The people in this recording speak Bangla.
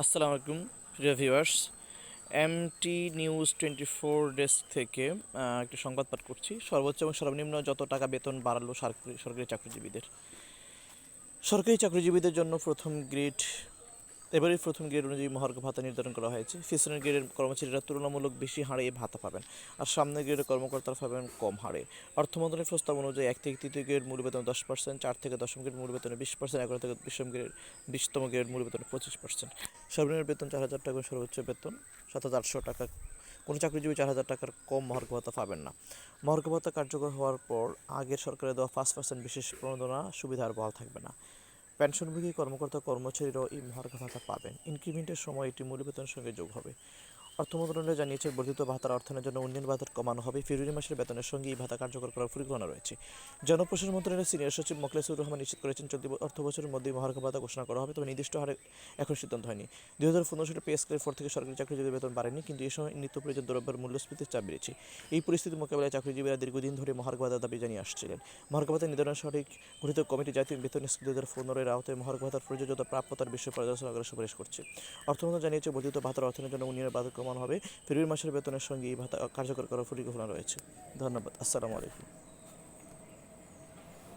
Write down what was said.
আসসালামু আলাইকুম প্রিয় ভিউয়ার্স। এমটি নিউজ 24 ডেস্ক থেকে একটি সংবাদ পাঠ করছি। সর্বোচ্চ এবং সর্বনিম্ন যত টাকা বেতন বাড়ালো সরকারি চাকরিজীবীদের। সরকারি চাকরিজীবীদের জন্য এবারের প্রথম গ্রেড অনুযায়ী মহার্ঘ ভাতা নির্ধারণ করা হয়েছে। ফিসনের গ্রেডের কর্মচারীরা তুলনামূলক বেশি হারে এই ভাতা পাবেন, আর সামনের গ্রেডের কর্মকর্তারা পাবেন কম হারে। অর্থ মন্ত্রণালয়ের প্রস্তাব অনুযায়ী 1 থেকে 3য় গ্রেড মূল বেতন 10%, 4 থেকে 10ম গ্রেড মূল বেতনে 20%, 11 থেকে 20তম গ্রেড মূল বেতনে 25%। সর্বনিম্ন বেতন 4,000 টাকা এবং সর্বোচ্চ বেতন 7,800 টাকা। কোনো চাকরিজীবী 4,000 টাকার কম মহার্ঘ ভাতা পাবেন না। মহার্ঘ ভাতা কার্যকর হওয়ার পর আগের সরকারের দেওয়া 5% বিশেষ প্রণোদনা সুবিধা আর বহাল থাকবে না। পেনশনভোগী কর্মচারীরাও এই মহার্ঘ ভাতা পাবেন। ইনক্রিমেন্টের সময় এটি মূল বেতনের সঙ্গে যোগ হবে। অর্থ মন্ত্রণালয় জানিয়েছে, বর্ধিত ভাতার অর্থায়নের জন্য উন্নয়ন ভাতা কমানো হবে। ফেব্রুয়ারি মাসের বেতনের সঙ্গে এই ভাতা কার্যকর করার পরিকল্পনা রয়েছে। জনপ্রশাসন মন্ত্রণালয়ের সিনিয়র সচিব মোখলেসুর রহমান নিশ্চিত করেছেন, চলতি অর্থবছরের মধ্যেই মহার্ঘ ভাতা ঘোষণা করা হবে, তবে নির্দিষ্ট হারে এখন সিদ্ধান্ত হয়নি। 2015 সালে পে স্কেলের পর থেকে সরকারি চাকরিজীবীদের বেতন বাড়েনি, কিন্তু এই সময় নিত্য প্রয়োজন দ্রব্যের মূল্যস্ফীতির চাপ বেড়েছে। এই পরিস্থিতি মোকাবিলায় চাকরিজীবীরা দীর্ঘদিন ধরে মহার্ঘ ভাতার দাবি জানিয়ে আসছিলেন। মহার্ঘ ভাতা নির্ধারণ সঠিক গঠিত কমিটি জাতীয় বেতন স্কেল 2015 এর আওতায় মহার্ঘ ভাতার প্রযোজ্যতা প্রাপ্যতার বিষয়ে পর্যালোচনা করার সুপারিশ করছে। অর্থ মন্ত্রণালয় জানিয়েছে, বর্ধিত ভাতার অর্থায়নের জন্য উন্নয়নের ভাতা কমানো হবে। ফেব্রুয়ারি মাসের বেতনের সঙ্গে এই ভাতা কার্যকর করার পরিকল্পনা রয়েছে। ধন্যবাদ। আসসালামু আলাইকুম।